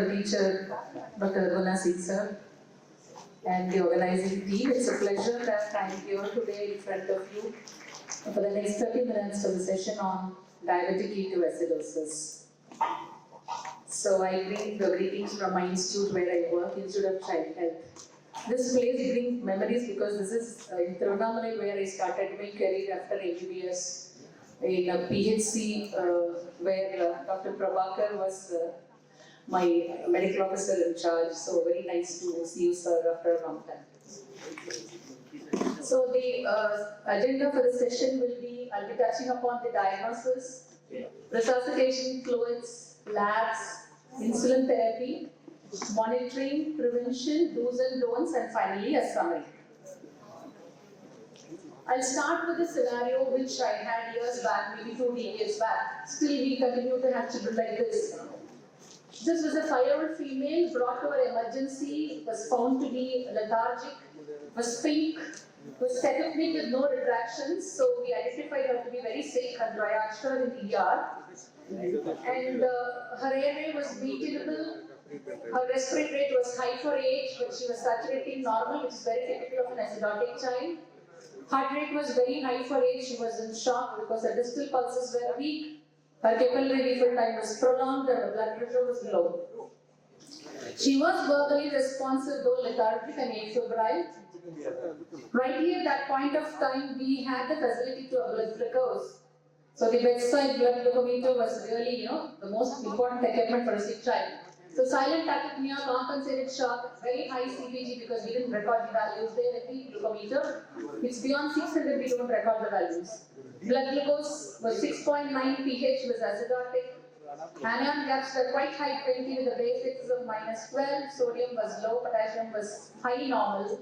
our teacher, Dr. Arunai sir, and the organizing team. It's a pleasure that I'm here today in front of you for the next 30 minutes of the session on diabetic ketoacidosis. So I bring the greetings from my institute where I work, Institute of Child Health. This place brings memories because this is in Tiruvannamalai where I started my career after MBBS in a PhD where Dr. Prabhakar was my medical officer in charge. So very nice to see you, sir, after a long time. So the agenda for the session will be, I'll be touching upon the diagnosis, resuscitation fluids, labs, insulin therapy, monitoring, prevention, do's and don'ts, and finally a summary. I'll start with a scenario which I had years back, maybe 2 decades back. Still we continue to have children like this. This was a 5-year-old female brought to our emergency, was found to be lethargic, was pink, was tetanic with no retractions, so we identified her to be very sick and triaged her in the ER. And her airway was breathable, her respiratory rate was high for age, but she was saturating normal, which is very typical of an acidotic child. Heart rate was very high for age, she was in shock because her distal pulses were weak. Her capillary refill time was prolonged and her blood pressure was low. She was verbally responsive though lethargic and afebrile. Rightly at that point of time, we had the facility to blood glucose. So the bedside blood glucometer was really, the most important equipment for a sick child. So silent tachypnea, compensated shock, very high CPG because we didn't record the values there in the glucometer. It's beyond 600, we don't record the values. Blood glucose was 6.9, pH was acidotic. Anion gaps were quite high, 20 with a basics of -12. Sodium was low, potassium was high normal.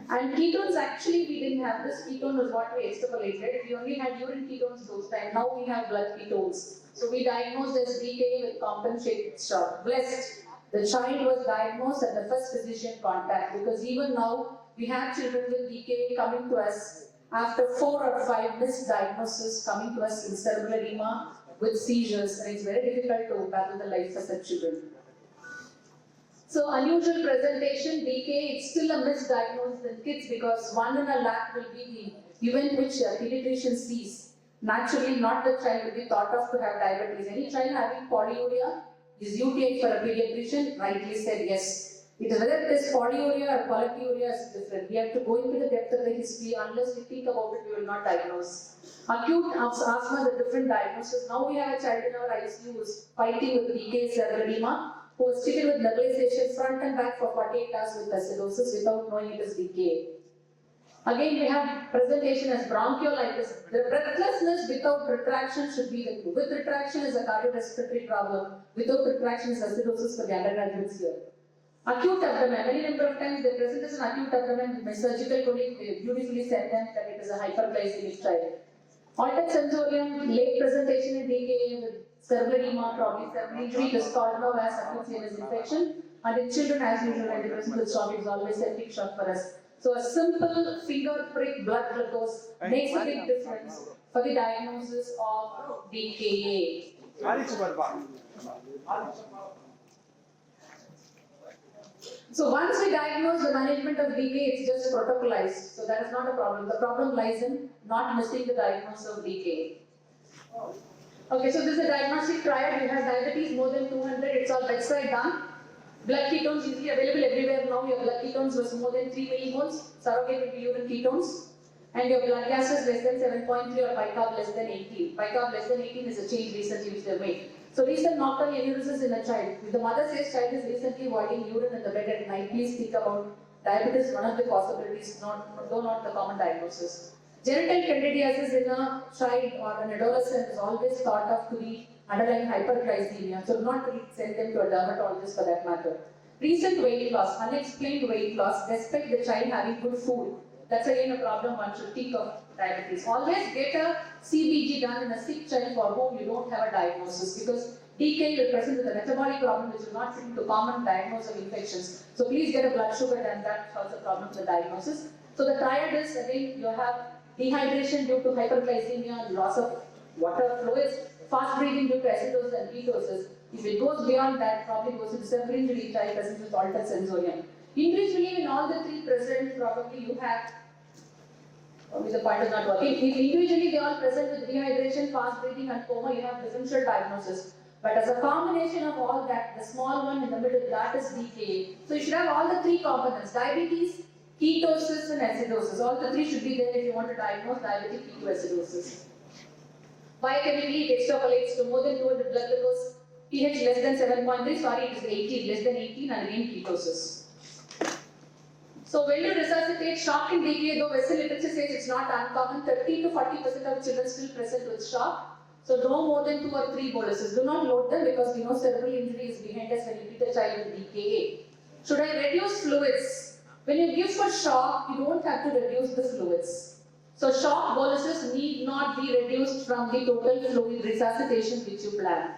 And ketones, actually we didn't have this. Ketone was what we extrapolated. We only had urine ketones those times. Now we have blood ketones. So we diagnosed as DKA with compensated shock. Blessed. The child was diagnosed at the first physician contact because even now we have children with DKA coming to us after 4 or 5 misdiagnoses coming to us in cerebral edema with seizures, and it's very difficult to battle the life for such children. So unusual presentation, DKA, it's still a misdiagnosis in kids because 1 in a lakh will be the event which pediatrician sees. Naturally, not the child will be thought of to have diabetes. Any child having polyuria is UTI for a pediatrician, rightly said yes. It is whether it is polyuria or polyuria is different. We have to go into the depth of the history. Unless we think about it, we will not diagnose. Acute asthma is a different diagnosis. Now we have a child in our ICU who is fighting with DKA cerebral edema, who was treated with nebulization front and back for 48 hours with acidosis without knowing it is DKA. Again, we have presentation as bronchiolitis. The breathlessness without retraction should be the clue. With retraction is a cardiorespiratory problem. Without retraction is acidosis for the undergraduates here. Acute abdomen. Many number of times they present as an acute abdomen. My surgical colleague beautifully said them that it is a hyperglycemic child. Altered sensorium, late presentation in DKA with cerebral edema, probably cerebral injury. It is called now as acute venous infection. And in children, as usual, when they present with shock, it is always septic shock for us. So a simple finger prick blood glucose makes a big difference for the diagnosis of DKA. So once we diagnose the management of DKA, it's just protocolized. So that is not a problem. The problem lies in not missing the diagnosis of DKA. Okay, so this is a diagnostic triad. We have diabetes more than 200. It's all bedside done. Blood ketones easily available everywhere now. Your blood ketones was more than 3 millimoles. Surrogate will be urine ketones. And your blood gases less than 7.3 or bicarb less than 18. Bicarb less than 18 is a change recently which they made. So recent nocturnal aneurysms in a child. If the mother says child is recently voiding urine in the bed at night, please think about diabetes, one of the possibilities, though not the common diagnosis. Genital candidiasis in a child or an adolescent is always thought of to be underlying hyperglycemia, so do not send them to a dermatologist for that matter. Recent weight loss, unexplained weight loss, despite the child having good food. That's again a problem one should think of diabetes. Always get a CBG done in a sick child for whom you don't have a diagnosis because DKA will present with a metabolic problem which is not fit to common diagnosis of infections. So please get a blood sugar done, that solves the problem with the diagnosis. So the triad is again you have dehydration due to hyperglycemia, loss of water fluids, fast breathing due to acidosis and ketosis. If it goes beyond that, probably goes into severe injury child present with altered sensorium. Individually, in all the three present, probably you have, probably the point is not working. If individually they all present with dehydration, fast breathing and coma, you have differential diagnosis. But as a combination of all that, the small one in the middle, that is DKA. So you should have all the three components: diabetes, ketosis and acidosis. All the three should be there if you want to diagnose diabetic ketoacidosis. Biochemically, it extrapolates to more than 200 blood glucose, pH less than 7.3, sorry, it is 18, less than 18, and again ketosis. So when you resuscitate shock in DKA, though vessel literature says it's not uncommon, 30 to 40% of children still present with shock. So no more than 2 or 3 boluses. Do not load them because we know cerebral injury is behind us when you treat a child with DKA. Should I reduce fluids? When you give for shock, you don't have to reduce the fluids. So shock boluses need not be reduced from the total fluid resuscitation which you plan.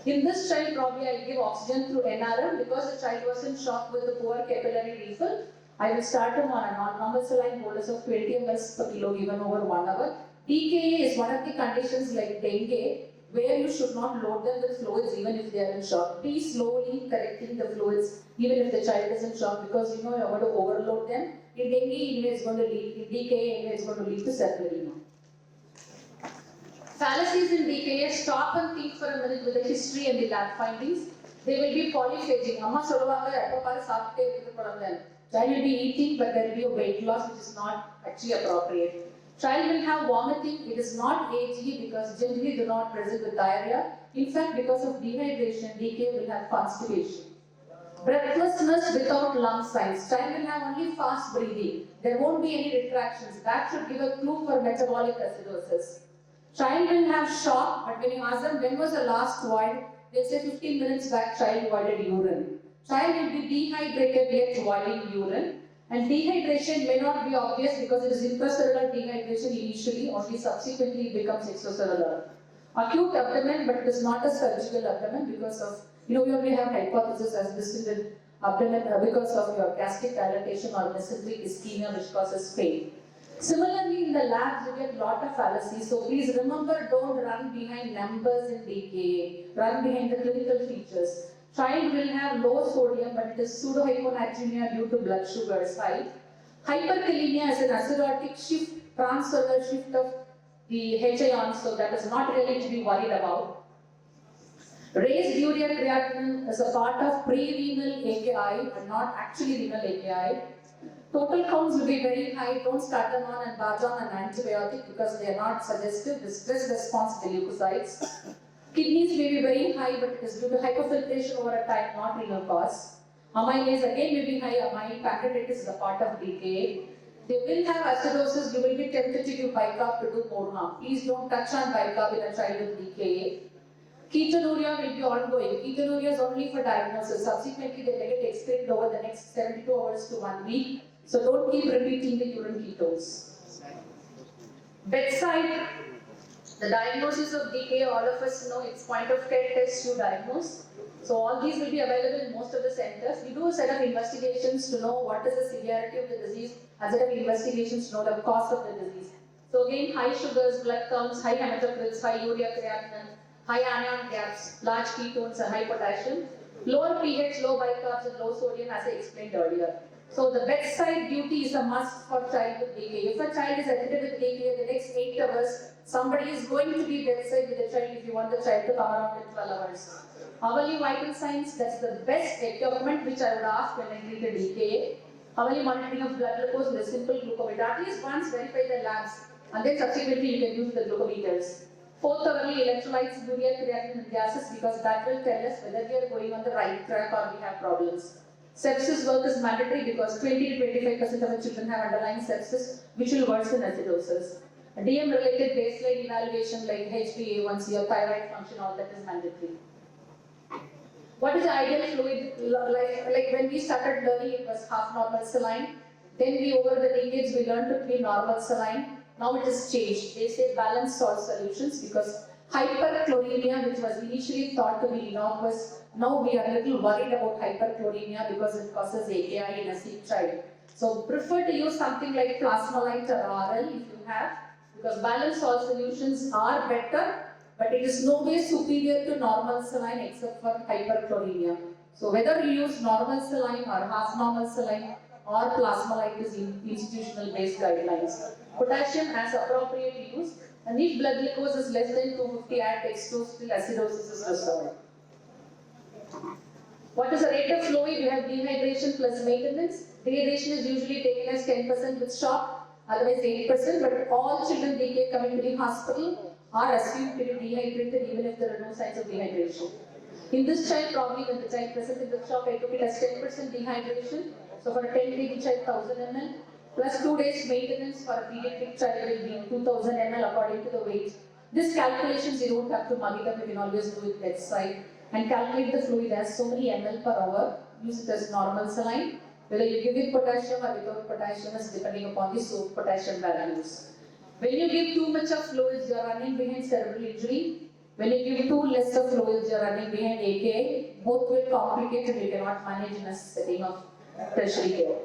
In this child, probably I'll give oxygen through NRM because the child was in shock with the poor capillary refill. I will start him on a non-normal saline bolus of 20 ml per kilo given over 1 hour. DKA is one of the conditions like dengue where you should not load them with fluids even if they are in shock. Be slowly correcting the fluids even if the child is in shock because you know you are going to overload them. In dengue, anyway, it's going to lead, in DKA, anyway, it's going to lead to septicemia. Fallacies in DKA, stop and think for a minute with the history and the lab findings. They will be polyphagic. Amma solluvaanga eppa paru saapte irukku kuladam. Child will be eating but there will be a weight loss which is not actually appropriate. Child will have vomiting. It is not AGE because generally do not present with diarrhea. In fact, because of dehydration, DKA will have constipation. Breathlessness without lung signs. Child will have only fast breathing. There won't be any retractions. That should give a clue for metabolic acidosis. Child will have shock, but when you ask them when was the last void, they say 15 minutes back child voided urine. Child will be dehydrated yet voiding urine. And dehydration may not be obvious because it is intracellular dehydration initially, only subsequently it becomes extracellular. Acute abdomen, but it is not a surgical abdomen because of, we only have hypothesis as distended abdomen because of your gastric dilatation or mesenteric ischemia which causes pain. Similarly, in the labs, you get a lot of fallacies. So please remember, don't run behind numbers in DKA. Run behind the clinical features. Child will have low sodium, but it is pseudohyponatremia due to blood sugars high. Hyperkalemia is an acidotic shift, transsolar shift of the H ions, so that is not really to be worried about. Raised urea creatinine is a part of pre-renal AKI, but not actually renal AKI. Total counts will be very high. Don't start them on and barge on an antibiotic because they are not suggestive. The stress response to leukocytes. Kidneys may be very high, but it is due to hyperfiltration over a time, not renal cause. Amylase again may be high. Amyl pancreatitis is a part of DKA. They will have acidosis. You will be tempted to give bicarb to do more harm. Please don't touch on bicarb in a child with DKA. Ketonuria will be ongoing. Ketonuria is only for diagnosis. Subsequently, they get excreted over the next 72 hours to 1 week. So don't keep repeating the urine ketones. Bedside, the diagnosis of DKA, all of us know it's point of care test to diagnose. So all these will be available in most of the centers. We do a set of investigations to know what is the severity of the disease, a set of investigations to know the cause of the disease. So again, high sugars, blood counts, high hematocrits, high urea creatinine, high anion gaps, large ketones and high potassium, lower pH, low bicarbs and low sodium as I explained earlier. So the bedside duty is a must for child with DKA. If a child is admitted with DKA, the next 8 hours, somebody is going to be bedside with the child if you want the child to come around in 12 hours. Hourly vital signs, that's the best equipment which I would ask when I treat a DKA. Hourly monitoring of blood glucose with a simple glucometer. At least once verify the labs and then subsequently you can use the glucometers. Fourth, hourly electrolytes, urea, creatinine and gases because that will tell us whether we are going on the right track or we have problems. Sepsis work is mandatory because 20 to 25% of the children have underlying sepsis which will worsen acidosis. A DM related baseline evaluation like HbA1c or thyroid function, all that is mandatory. What is the ideal fluid? Like when we started learning, it was half normal saline. Then we, over the decades, we learned to be normal saline. Now it has changed. They say balanced salt solutions because hyperchloremia, which was initially thought to be innocuous, now we are a little worried about hyperchloremia because it causes AKI in a sick child. So prefer to use something like plasmalite or RL if you have, because balanced salt solutions are better but it is no way superior to normal saline except for hyperchloremia. So whether you use normal saline or half normal saline or plasma-like is institutional based guidelines. Potassium as appropriate use, and if blood glucose is less than 250 at X2, still acidosis is restored. What is the rate of fluid? We have dehydration plus maintenance. Dehydration is usually taken as 10% with shock, otherwise 8%, but all children DK coming to the hospital are assumed to be dehydrated even if there are no signs of dehydration. In this child, probably when the child present in the shock, I took it as 10% dehydration. So for a 10 kg child, 1000 ml, plus 2 days maintenance for a pediatric child will be 2000 ml according to the weight. This calculations you don't have to mug it up, you can always do it bedside. And calculate the fluid as so many ml per hour, use it as normal saline. Whether you give it potassium or without potassium is depending upon the soap potassium values. When you give too much of fluids, you are running behind cerebral injury. When you give too less of fluids, you are running behind AKI. Both will complicate and you cannot manage in a setting of tertiary care.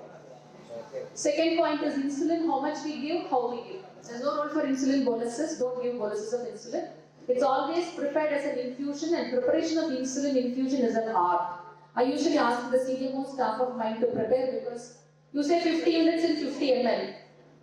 Second point is insulin, how much we give, how we give. There's no role for insulin boluses, don't give boluses of insulin. It's always prepared as an infusion, and preparation of insulin infusion is an art. I usually ask the CDMO staff of mine to prepare because you say 50 units in 50 ml.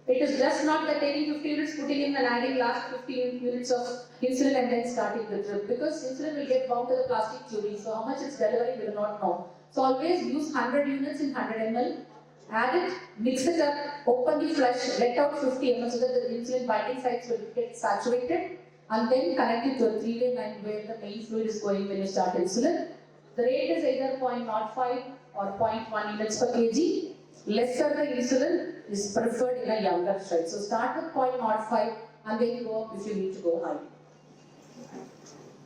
It is just not that taking 50 units, putting in and adding last 50 units of insulin and then starting the drip, because insulin will get bound to the plastic tubing, so how much it's delivering we will not know. So always use 100 units in 100 ml, add it, mix it up, open the flush, let out 50 ml so that the insulin binding sites will get saturated, and then connect it to a 3-way line where the main fluid is going when you start insulin. The rate is either 0.05 or 0.1 units per kg. Lesser the insulin is preferred in a younger child. So start with 0.05 and then go up if you need to go high.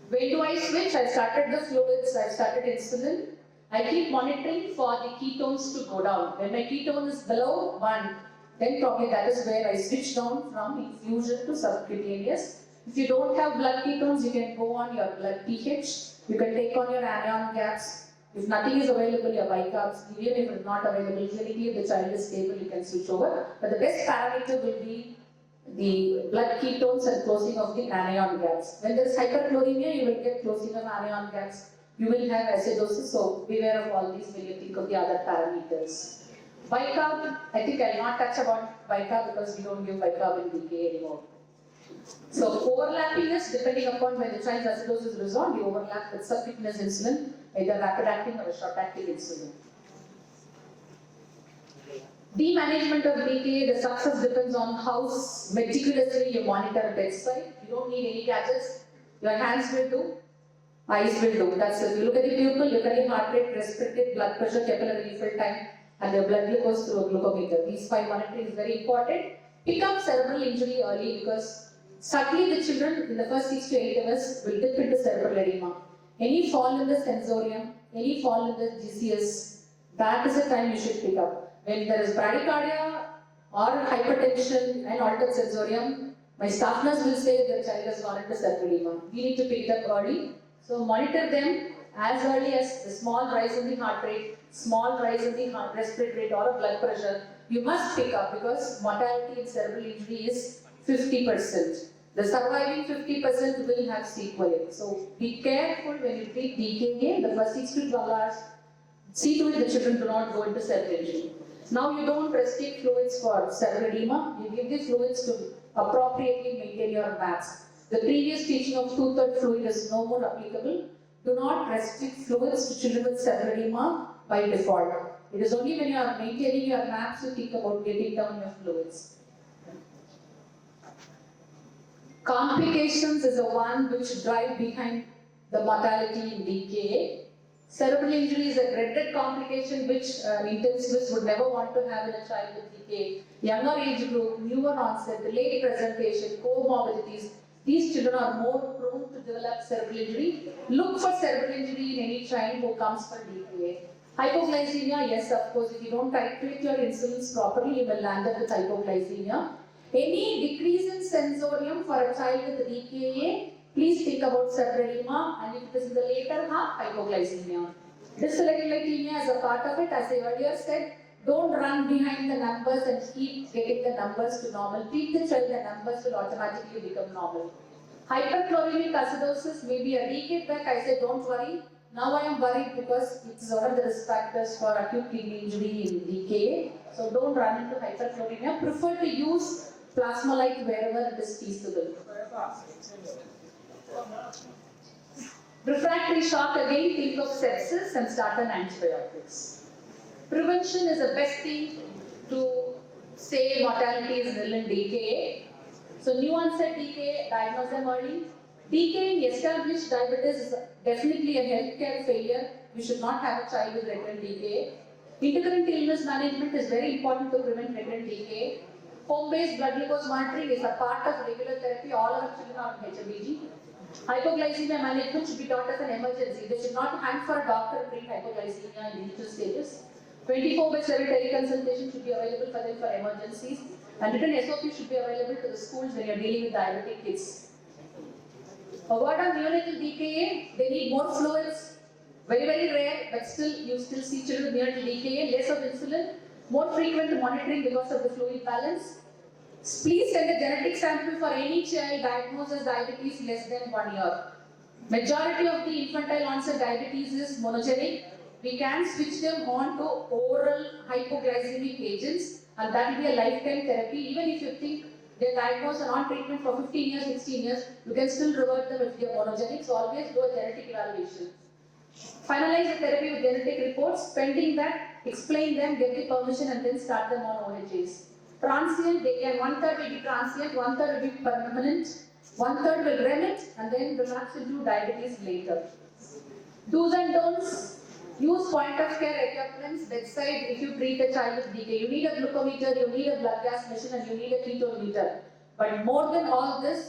When do I switch? I started the fluids, I started insulin. I keep monitoring for the ketones to go down. When my ketone is below 1, then probably that is where I switch down from infusion to subcutaneous. If you don't have blood ketones, you can go on your blood pH. You can take on your anion gaps. If nothing is available, your bicarbs. Even if it's not available, clinically if the child is stable, you can switch over. But the best parameter will be the blood ketones and closing of the anion gaps. When there is hyperchloremia, you will get closing of anion gaps. You will have acidosis, so beware of all these when you think of the other parameters. Bicarb, I think I will not touch about bicarb because we don't give bicarb in DK anymore. So overlapping is depending upon when the child's acidosis is resolved, you overlap with subcutaneous insulin, either rapid acting or a short acting insulin. De-management of DKA, the success depends on how meticulously you monitor bedside. You don't need any gadgets. Your hands will do, eyes will do. That's it. You look at the pupil, look at the heart rate, respiratory, blood pressure, capillary refill time, and the blood glucose through a glucometer. These 5 monitoring is very important. Pick up cerebral injury early because subtly the children in the first 6 to 8 hours will dip into cerebral edema. Any fall in the sensorium, any fall in the GCS, that is the time you should pick up. When there is bradycardia or hypertension and altered sensorium, my staff nurse will say the child has gone into cerebral edema. We need to pick it up early. So monitor them as early as the small rise in the heart rate, small rise in the respiratory rate or a blood pressure. You must pick up because mortality in cerebral injury is 50%. The surviving 50% will have sequelae. So be careful when you treat DKA, the first 6 to 12 hours. See to it the children do not go into cerebral injury. Now you don't restrict fluids for cerebral edema. You give the fluids to appropriately maintain your maps. The previous teaching of 2/3 fluid is no more applicable. Do not restrict fluids to children with cerebral edema by default. It is only when you are maintaining your maps you think about getting down your fluids. Complications is the one which drive behind the mortality in DKA. Cerebral injury is a dreaded complication which intensivists would never want to have in a child with DKA. Younger age group, newer onset, delayed presentation, comorbidities. These children are more prone to develop cerebral injury. Look for cerebral injury in any child who comes for DKA. Hypoglycemia, yes, of course, if you don't titrate your insulins properly, you will land up with hypoglycemia. Any decrease in sensorium for a child with DKA, please think about cerebral edema, and if it is in the later half, hypoglycemia. Dyslipidemia as a part of it, as I earlier said, don't run behind the numbers and keep getting the numbers to normal. Treat the child, the numbers will automatically become normal. Hyperchloremic acidosis may be a decade back. I said don't worry. Now I am worried because it's one of the risk factors for acute kidney injury in DKA. So don't run into hyperchloremia. Prefer to use plasmolyte wherever it is feasible. Refractory shock, again think of sepsis and start on antibiotics. Prevention is the best thing to say mortality is nil in DKA. So new onset DKA, diagnose them early. DKA in established diabetes is definitely a healthcare failure. We should not have a child with recurrent DKA. Intercurrent illness management is very important to prevent recurrent DKA. Home-based blood glucose monitoring is a part of regular therapy. All our children are on HBG. Hypoglycemia management should be taught as an emergency. They should not hunt for a doctor to treat hypoglycemia in initial stages. 24/7 teleconsultation should be available for them for emergencies. And written SOP should be available to the schools when you are dealing with diabetic kids. A word on neonatal DKA, they need more fluids. Very, very rare, but still you still see children with neonatal DKA, less of insulin, more frequent monitoring because of the fluid balance. Please send a genetic sample for any child diagnosed as diabetes less than 1 year. Majority of the infantile onset diabetes is monogenic. We can switch them on to oral hypoglycemic agents, and that will be a lifetime therapy. Even if you think they're diagnosed and on treatment for 15 years, 16 years, you can still revert them if they're monogenic. So always do a genetic evaluation. Finalize the therapy with genetic reports. Pending that, explain them, get the permission, and then start them on OHAs. Transient, they can 1/3 will be transient, 1/3 will be permanent, 1/3 will remit, and then relapse into diabetes later. Do's and don'ts. Use point of care equipment bedside if you treat a child with DKA. You need a glucometer, you need a blood gas machine, and you need a ketometer. But more than all this,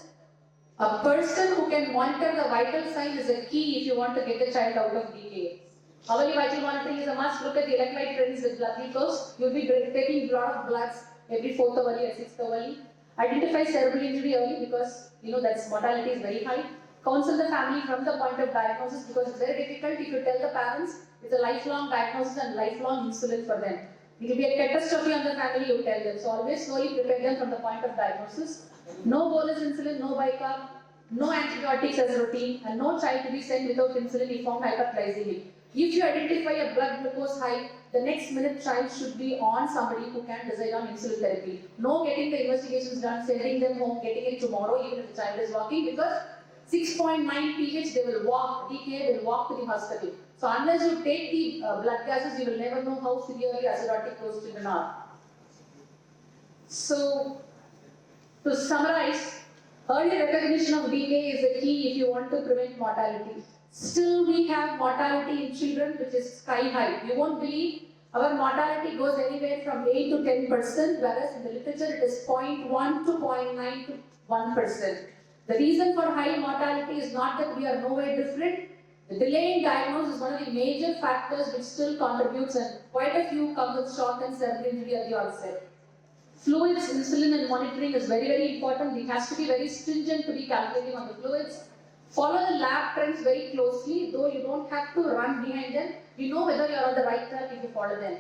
a person who can monitor the vital signs is a key if you want to get a child out of DKA. Hourly vital monitoring is a must. Look at the electrolyte trends with blood glucose. You'll be taking a lot of bloods every 4th hourly and 6th hourly. Identify cerebral injury early because that's mortality is very high. Counsel the family from the point of diagnosis because it's very difficult if you tell the parents it's a lifelong diagnosis and lifelong insulin for them. It will be a catastrophe on the family, you tell them. So always slowly prepare them from the point of diagnosis. No bolus insulin, no bicarb, no antibiotics as routine, and no child to be sent without insulin if found hyperglycemic. If you identify a blood glucose high, the next minute child should be on somebody who can decide on insulin therapy. No getting the investigations done, sending them home, getting it tomorrow, even if the child is walking, because 6.9 pH, they will walk, DKA will walk to the hospital. So unless you take the blood gases, you will never know how severely acidotic those children are. So, to summarize, early recognition of DKA is the key if you want to prevent mortality. Still, we have mortality in children which is sky high. You won't believe our mortality goes anywhere from 8 to 10%, whereas in the literature it is 0.1 to 0.9 to 1%. The reason for high mortality is not that we are nowhere different. The delay in diagnosis is one of the major factors which still contributes, and quite a few come with shock and cerebral injury at the onset. Fluids, insulin and monitoring is very, very important. It has to be very stringent to be calculating on the fluids. Follow the lab trends very closely, though you don't have to run behind them. You know whether you are on the right track if you follow them.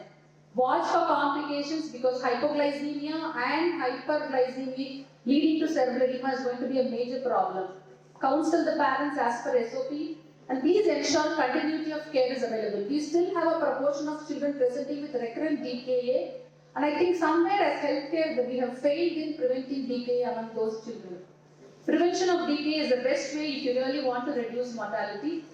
Watch for complications because hypoglycemia and hyperglycemia leading to cerebral edema is going to be a major problem. Counsel the parents as per SOP. And please ensure continuity of care is available. We still have a proportion of children presenting with recurrent DKA, and I think somewhere as healthcare that we have failed in preventing DKA among those children. Prevention of DKA is the best way if you really want to reduce mortality.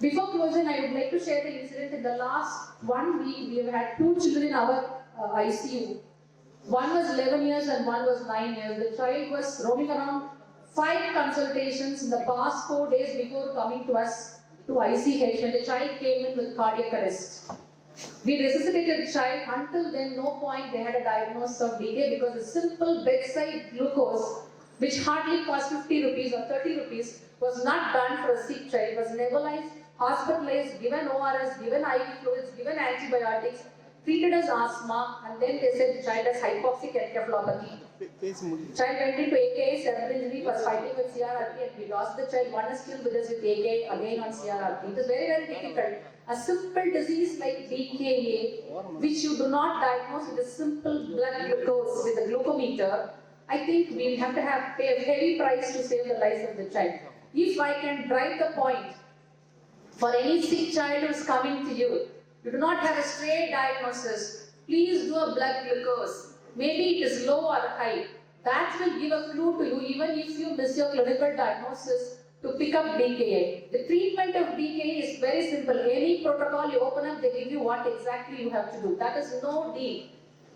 Before closing, I would like to share the incident. In the last 1 week, we have had 2 children in our ICU. One was 11 years and one was 9 years. The child was roaming around 5 consultations in the past 4 days before coming to us to ICH when the child came in with cardiac arrest. We resuscitated the child. Until then, no point they had a diagnosis of DKA because a simple bedside glucose, which hardly cost 50 rupees or 30 rupees, was not done for a sick child. It was nebulized, hospitalized, given ORS, given IV fluids, given antibiotics, treated as asthma, and then they said the child has hypoxic encephalopathy. Child went into AKA, cerebral injury, was fighting with CRRT, and we lost the child. One is still with us with AKA, again on CRRT. It is very, very difficult. A simple disease like DKA, which you do not diagnose with a simple blood glucose with a glucometer, I think we have to pay a heavy price to save the life of the child. If I can drive the point, for any sick child who is coming to you, you do not have a straight diagnosis, please do a blood glucose. Maybe it is low or high. That will give a clue to you even if you miss your clinical diagnosis to pick up DKA. The treatment of DKA is very simple. Any protocol you open up, they give you what exactly you have to do. That is no deal.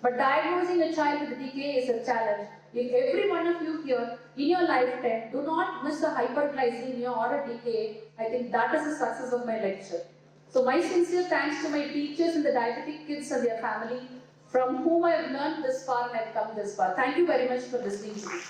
But diagnosing a child with DKA is a challenge. If every one of you here in your lifetime do not miss a hyperglycemia or a DKA, I think that is the success of my lecture. So my sincere thanks to my teachers and the diabetic kids and their family, from whom I have learned this far and I have come this far. Thank you very much for listening to me.